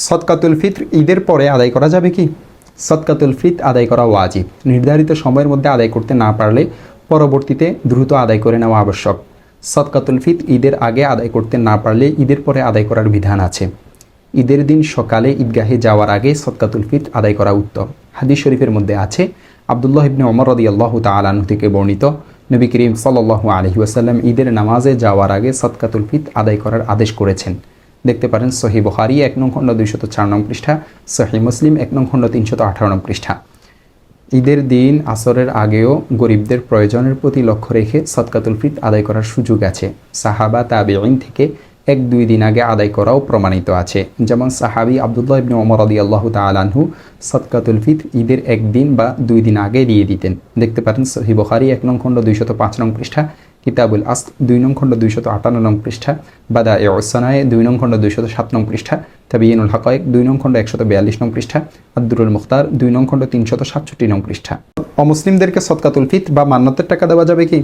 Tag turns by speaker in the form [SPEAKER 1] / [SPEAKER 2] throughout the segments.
[SPEAKER 1] সদকাতুল ফিত্র ঈদের পরে আদায় করা যাবে কি? সদকাতুল ফিত্র আদায় করা ওয়াজিব। নির্ধারিত সময়ের মধ্যে আদায় করতে না পারলে পরবর্তীতে দ্রুত আদায় করে নেওয়া আবশ্যক। সদকাতুল ফিত্র ঈদের আগে আদায় করতে না পারলে ঈদের পরে আদায় করার বিধান আছে। ঈদের দিন সকালে ঈদগাহে যাওয়ার আগে সদকাতুল ফিত্র আদায় করা উত্তম। হাদিস শরীফের মধ্যে আছে, আব্দুল্লাহ ইবনে ওমর রাদিয়াল্লাহু তাআলা আনহু থেকে বর্ণিত, নবী করিম সাল্লাল্লাহু আলাইহি ওয়াসাল্লাম ঈদের নামাজে যাওয়ার আগে সদকাতুল ফিত্র আদায় করার আদেশ করেছেন। দেখতে পারেন সহিহ বুখারী ১ নং খণ্ড ২০৪ নং পৃষ্ঠা, সহিহ মুসলিম ১ নং খণ্ড ৩১৮ নং পৃষ্ঠা। ঈদের দিন আসরের আগেও গরিবদের প্রয়োজনের প্রতি লক্ষ্য রেখে সদকাতুল ফিত্র আদায় করার সুযোগ আছে। সাহাবা তাবেঈন থেকে ১-২ দিন আগে আদায় করাও প্রমাণিত আছে। যেমন সাহাবী আব্দুল্লাহ ইবনে ওমর রাদিয়াল্লাহু তাআলা আনহু সদকাতুল ফিত্র ঈদের ১ দিন বা ২ দিন আগে দিয়ে দিতেন। দেখতে পারেন সহিহ বুখারী ১ নং খণ্ড ২০৫ নং পৃষ্ঠা, কিতাবুল আসল ২ নং খণ্ড ২৫৮ নং পৃষ্ঠা, বাদায়েউস সানায়ে ২ নং খণ্ড ২০৭ নং পৃষ্ঠা, তাবিয়িনুল হাকায়েক ২ নং খণ্ড ১৪২ নং পৃষ্ঠা, আদ-দুরুল মুখতার ২ নং খণ্ড ৩৬৭ নং পৃষ্ঠা। অমুসলিমদেরকে সদকাতুল ফিত্র বা মান্নতের টাকা দেওয়া যাবে কি?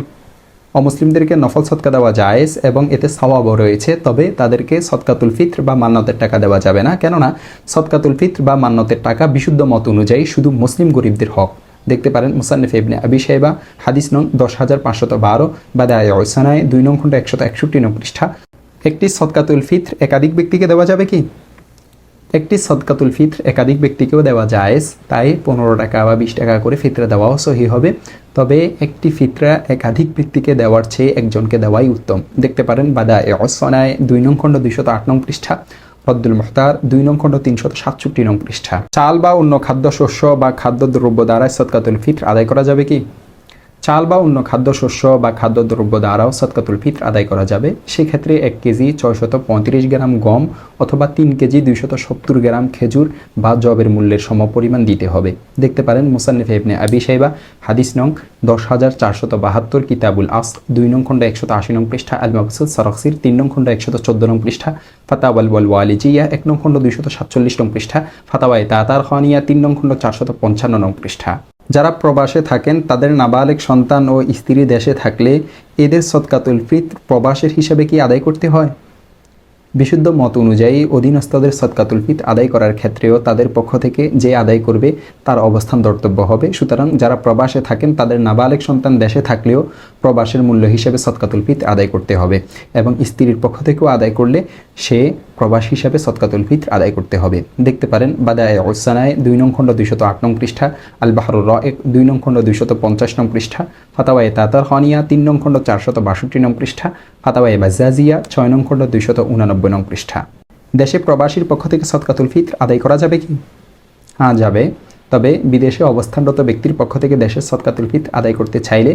[SPEAKER 1] অমুসলিমদেরকে নফল সদকা দেওয়া জায়েজ এবং এতে সওয়াবও রয়েছে, তবে তাদেরকে সদকাতুল ফিত্র বা মান্নতের টাকা দেওয়া যাবে না। কেননা সদকাতুল ফিত্র বা মান্নতের টাকা বিশুদ্ধ মত অনুযায়ী শুধু মুসলিম গরিবদের হক। দেখতে পারেন মুসান্নিফ ইবনে আবি শাইবা হাদিস নং ১০৫১২, বাদায়েউস সানায়ে ২ নং খণ্ড ১৬১ নং পৃষ্ঠা। একটি সদকাতুল ফিত্র একাধিক ব্যক্তিকে দেওয়া যাবে কি? একটি সদকাতুল ফিত্র একাধিক ব্যক্তিকেও দেওয়া জায়েজ, তাই ১৫ টাকা বা ২০ টাকা করে ফিতরা দেওয়াও সহি হবে। তবে একটি ফিতরা একাধিক ব্যক্তিকে দেওয়ার চেয়ে একজনকে দেওয়াই উত্তম। দেখতে পারেন বাদায়েউস সানায়ে ২ নং খণ্ড ২০৮ নং পৃষ্ঠা, রদ্দুল মুখতার ২ নং খণ্ড ৩৬৭ নং পৃষ্ঠা। চাল বা অন্য খাদ্যশস্য বা খাদ্যদ্রব্য দ্বারা সদকাতুল ফিত্র আদায় করা যাবে কি? চাল বা অন্য খাদ্যশস্য বা খাদ্যদ্রব্য দ্বারাও সদকাতুল ফিত্র আদায় করা যাবে। সেক্ষেত্রে ১ কেজি ৬৩৫ গ্রাম গম অথবা ৩ কেজি ২৭০ গ্রাম খেজুর বা জবের মূল্যের সমপরিমাণ দিতে হবে। দেখতে পারেন মুসান্নিফ ইবনে আবি শাইবা হাদিস নং ১০৪৭২, কিতাবুল আসল ২ নং খণ্ড ১৮০ নং পৃষ্ঠা, আল মাবসুদ সরখসির ৩ নং খণ্ড ১১৪ নং পৃষ্ঠা, ফাতাওয়াল ওয়ালিজিয়া ১ নং খণ্ড ২৪৭ নং পৃষ্ঠা, ফাতাওয়ায়ে তাতারখানিয়া ৩ নং খণ্ড ৪৫৫ নং পৃষ্ঠা। যারা প্রবাসে থাকেন তাদের নাবালেগ সন্তান ও স্ত্রী দেশে থাকলে এদের সদকাতুল ফিত্র প্রবাসের হিসাবে কি আদায় করতে হয়? বিশুদ্ধ মত অনুযায়ী অধীনস্থদের সদকাতুল ফিত্র আদায় করার ক্ষেত্রেও তাদের পক্ষ থেকে যে আদায় করবে তার অবস্থান ধর্তব্য হবে। সুতরাং যারা প্রবাসে থাকেন তাদের নাবালেগ সন্তান দেশে থাকলেও প্রবাসের মূল্য হিসেবে সদকাতুল ফিত্র আদায় করতে হবে এবং স্ত্রীর পক্ষ থেকেও আদায় করলে সে প্রবাস হিসাবে সদকাতুল ফিত্র আদায় করতে হবে। দেখতে পারেন বাদায়েউস সানায়ে ২ নং খণ্ড ২০৮ নং পৃষ্ঠা, আল বাহরুর রায়েক ২ নং খণ্ড ২৫০ নং পৃষ্ঠা, ফাতাওয়ায়ে তাতারখানিয়া ৩ নং খণ্ড ৪৬২ নং পৃষ্ঠা, ফাতাওয়ায়ে বাজ্জাজিয়া ৬ নং খণ্ড ২৮৯ নং পৃষ্ঠা। দেশে প্রবাসীর পক্ষ থেকে সদকাতুল ফিত্র আদায় করা যাবে কি? হ্যাঁ, যাবে। তবে বিদেশে অবস্থানরত ব্যক্তির পক্ষ থেকে দেশের সদকাতুল ফিত্র আদায় করতে চাইলে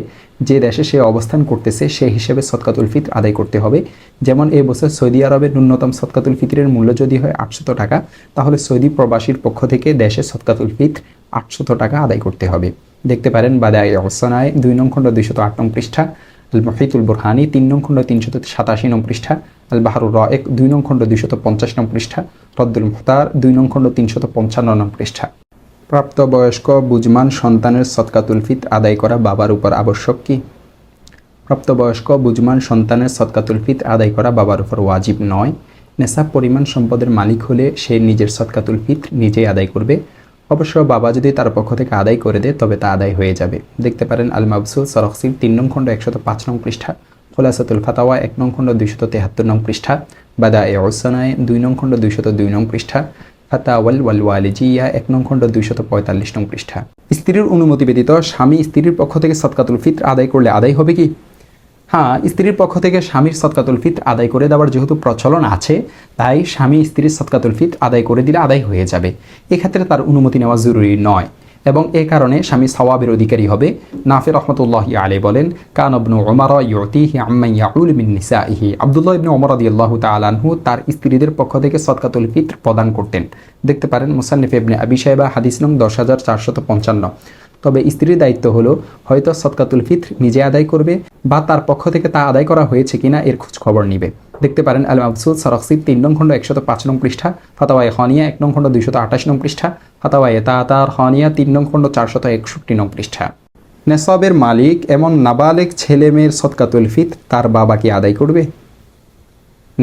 [SPEAKER 1] যে দেশে সে অবস্থান করতেছে সেই হিসেবে সদকাতুল ফিত্র আদায় করতে হবে। যেমন এই বছর সৌদি আরবের ন্যূনতম সদকাতুল ফিত্রের মূল্য যদি হয় ৮০০ টাকা, তাহলে সৌদি প্রবাসীর পক্ষ থেকে দেশের সদকাতুল ফিত্র ৮০০ টাকা আদায় করতে হবে। দেখতে পারেন বাদায়েউস সানায়ে ২ নং খণ্ড ২০৮ নং পৃষ্ঠা, আল মুহিতুল বুরহানি ৩ নং খণ্ড ৩৮৭ নং পৃষ্ঠা, আল বাহরুর রায়েক ২ নং খণ্ড ২৫০ নং পৃষ্ঠা, রদ্দুল মুখতার ২ নং খণ্ড ৩৫৫ নং পৃষ্ঠা। প্রাপ্তবয়স্ক বুঝমান সন্তানের সদকাতুল ফিত্র আদায় করা বাবার উপর আবশ্যক কি? প্রাপ্তবয়স্ক বুঝমান সন্তানের সদকাতুল ফিত্র আদায় করা বাবার উপর ওয়াজিব নয়। নেশাব পরিমাণ সম্পদের মালিক হলে সে নিজের সদকাতুল ফিত্র নিজেই আদায় করবে। অবশ্য বাবা যদি তার পক্ষ থেকে আদায় করে দেয় তবে তা আদায় হয়ে যাবে। দেখতে পারেন আল মাবসুদ সরখসির ৩ নং খণ্ড ১০৫ নং পৃষ্ঠা, খুলাসাতুল ফাতাওয়া ১ নং খণ্ড ২৭৩ নং পৃষ্ঠা, বাদায়েউস সানায়ে ২ নং খণ্ড ২০২ নং পৃষ্ঠা, ফাতাওয়াল ওয়ালিজিয়া ১ নং খণ্ড ২৪৫ নং পৃষ্ঠা। স্ত্রীর অনুমতি ব্যতীত স্বামী স্ত্রীর পক্ষ থেকে সদকাতুল ফিত্র আদায় করলে আদায় হবে কি? হ্যাঁ, স্ত্রীর পক্ষ থেকে স্বামীর সদকাতুল ফিত্র আদায় করে দেওয়ার যেহেতু প্রচলন আছে, তাই স্বামী স্ত্রীর সদকাতুল ফিত্র আদায় করে দিলে আদায় হয়ে যাবে। এক্ষেত্রে তার অনুমতি নেওয়া জরুরি নয় এবং এ কারণে স্বামী সওয়াবের অধিকারী হবে। নাফি রহমতুল্লাহি আলাইহি বলেন, কান ইবনু উমর ইউতিহি আম্মান ইয়াউল মিন নিসাইহি। আব্দুল্লাহ ইবনে ওমর রাদিয়াল্লাহু তাআলা আনহু তার স্ত্রীদের পক্ষ থেকে সদকাতুল ফিত্র প্রদান করতেন। দেখতে পারেন মুসান্নিফ ইবনে আবি শাইবা হাদিস নং ১০৪৫৫। তবে স্ত্রীর দায়িত্ব হলো হয়তো সদকাতুল ফিত্র নিজে আদায় করবে বা তার পক্ষ থেকে তা আদায় করা হয়েছে কিনা এর খোঁজ খবর নিবে। দেখতে পারেন আল মাবসুদ সরখসির ৩ নং খণ্ড ১০৫ নং পৃষ্ঠা, ফাতাওয়ায়ে খানিয়া ১ নং খণ্ড ২২৮ নং পৃষ্ঠা, ফাতাওয়ায়ে তাতারখানিয়া ৩ নং খণ্ড ৪৬১ নং পৃষ্ঠা। নেসাবের মালিক এমন নাবালেগ ছেলে মেয়ের সদকাতুল ফিত্র তার বাবা কি আদায় করবে?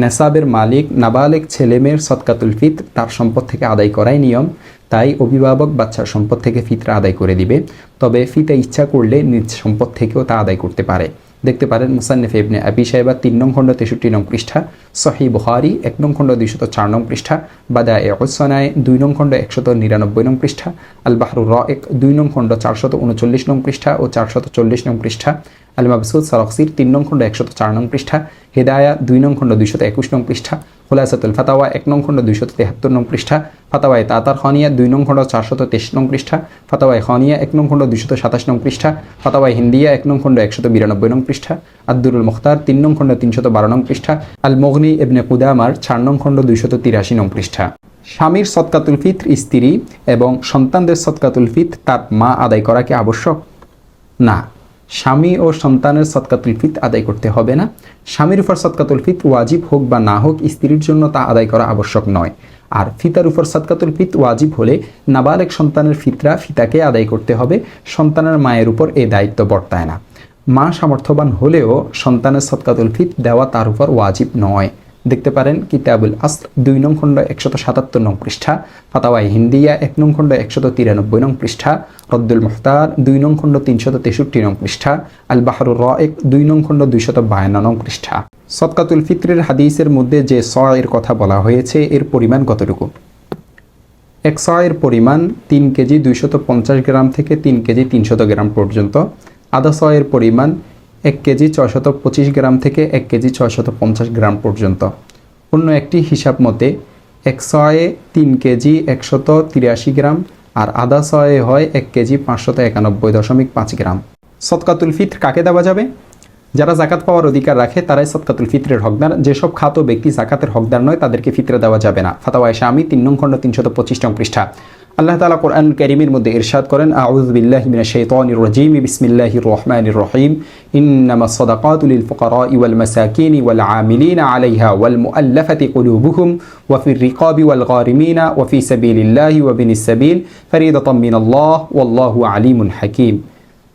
[SPEAKER 1] নেসাবের মালিক নাবালেগ ছেলেমেয়ের সদকাতুল ফিতর তার সম্পদ থেকে আদায় করাই নিয়ম, তাই অভিভাবক বাচ্চার সম্পদ থেকে ফিতরা আদায় করে দিবে। তবে ফিতা ইচ্ছা করলে নিজ সম্পদ থেকেও তা আদায় করতে পারে। দেখতে পারেন মুসান্নিফ ইবনে আবি শাইবা 3 নং খণ্ড 63 নং পৃষ্ঠা, সহিহ বুখারী 1 নং খণ্ড 204 নং পৃষ্ঠা, বাদায়ে সনায়ে 2 নং খণ্ড 199 নং পৃষ্ঠা, আল বাহরুর রাইক 2 নং খণ্ড 439 নং পৃষ্ঠা ও 440 নং পৃষ্ঠা, আল মাবসুত সারাকসির 3 নং খণ্ড 104 নং পৃষ্ঠা, হিদায়া 2 নং খণ্ড 221 নং পৃষ্ঠা, খুলাসাতুল ফাতাওয়া 1 নং খণ্ড 273 নং পৃষ্ঠা, ফাতাওয়ায়ে তাতার খানিয়া 2 নং খণ্ড 423 নং পৃষ্ঠা, ফাতাওয়ায়ে খানিয়া 1 নং খণ্ড 227 নং পৃষ্ঠা, ফাতাওয়ায়ে হিন্দিয়া 1 নং খণ্ড 192 নং পৃষ্ঠা, আদ-দুরুল মুখতার 3 নং খণ্ড 312 নং পৃষ্ঠা, আল মুগনি ইবনে কুদামার 4 নং খণ্ড 283 নং পৃষ্ঠা। স্বামীর সদকাতুল ফিতর স্ত্রী এবং সন্তানদের সদকাতুল ফিতর তার মা আদায় করা কি আবশ্যক? না, স্বামী ও সন্তানের সদকাতুল ফিতর আদায় করতে হবে না। স্বামীর উপর সদকাতুল ফিতর ওয়াজিব হোক বা না হোক, স্ত্রীর জন্য তা আদায় করা আবশ্যক নয়। আর ফিতার উপর সদকাতুল ফিতর ওয়াজিব হলে নাবালেগ সন্তানের ফিতরা ফিতাকে আদায় করতে হবে, সন্তানের মায়ের উপর এই দায়িত্ব বর্তায় না। মা সামর্থ্যবান হলেও সন্তানের সদকাতুল ফিতর দেওয়া তার উপর ওয়াজিব নয়। দেখতে পারেন কিতাবুল আসর 2 নং খণ্ড 177 নং পৃষ্ঠা, ফাতাওয়ায়ে হিন্দিয়া 1 নং খণ্ড 193 নং পৃষ্ঠা, রদ্দুল মুখতার 2 নং খণ্ড 363 নং পৃষ্ঠা, আল বাহরুর রাইক 2 নং খণ্ড 252 নং পৃষ্ঠা। সদকাতুল ফিতরের হাদিসের মধ্যে যে সয়ের কথা বলা হয়েছে এর পরিমাণ কতটুকু? এক সয়ের পরিমাণ 3 কেজি 250 গ্রাম থেকে 3 কেজি 300 গ্রাম পর্যন্ত। আধা সয়ের পরিমাণ 1 কেজি 625 গ্রাম থেকে 1 কেজি 650 গ্রাম পর্যন্ত। অন্য একটি হিসাব মতে 1 সয়ে 3 কেজি 183 গ্রাম আর আধা সয়ে হয় 1 কেজি 591.5 গ্রাম। সদকাতুল ফিতর কাকে দেওয়া যাবে? যারা জাকাত পাওয়ার অধিকার রাখে তারাই সদকাতুল ফিতরের হকদার। যেসব খাত ব্যক্তি জাকাতের হকদার নয় তাদেরকে ফিতরা দেওয়া যাবে না। ফাতাওয়ায়ে শামী 3 নং খণ্ড 325 নং পৃষ্ঠা। আল্লাহ তাআলা কোরআন কারীমের মধ্যে ইরশাদ করেন, আউযু বিল্লাহি মিনাশ শাইতানির রাজীম, বিসমিল্লাহির রহমানির রহিম, ইন্নামাস সাদাকাতু লিল ফুকারাই ওয়াল মাসাকিনি ওয়াল আমিলিনা আলাইহা ওয়াল মুআল্লাফাতি কুলুবুহুম ওয়া ফির রিকাবি ওয়াল গারিমিনা ওয়া ফি সাবিলিল্লাহি ওয়া বিনিস সাবিল ফারিদাতাম মিনাল্লাহ ওয়াল্লাহু আলিমুন হাকীম।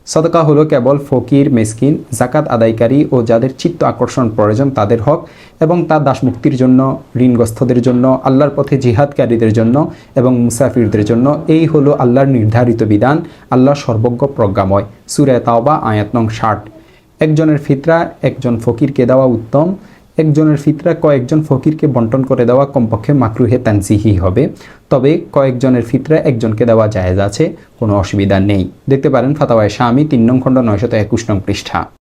[SPEAKER 1] সদকা হলো কেবল ফকির, মিসকিন, জাকাত আদায়কারী ও যাদের চিত্ত আকর্ষণ প্রয়োজন তাদের হক এবং তার দাসমুক্তির জন্য, ঋণগ্রস্তদের জন্য, আল্লাহর পথে জিহাদকারীদের জন্য এবং মুসাফিরদের জন্য। এই হলো আল্লাহর নির্ধারিত বিধান। আল্লাহ সর্বজ্ঞ প্রজ্ঞাময়। সূরা তাওবা আয়াত নং 60। একজনের ফিতরা একজন ফকিরকে দেওয়া উত্তম। একজনের ফিতরা কয়েকজন ফকিরকে বন্টন করে দেওয়া কমপক্ষে মাকরুহে তানজিহি হবে। তবে কয়েকজনের ফিতরা একজনকে দেওয়া জায়েজ আছে, কোনো অসুবিধা নেই। দেখতে পারেন ফাতাওয়ায়ে শামী 3 নং খণ্ড 921 নং পৃষ্ঠা।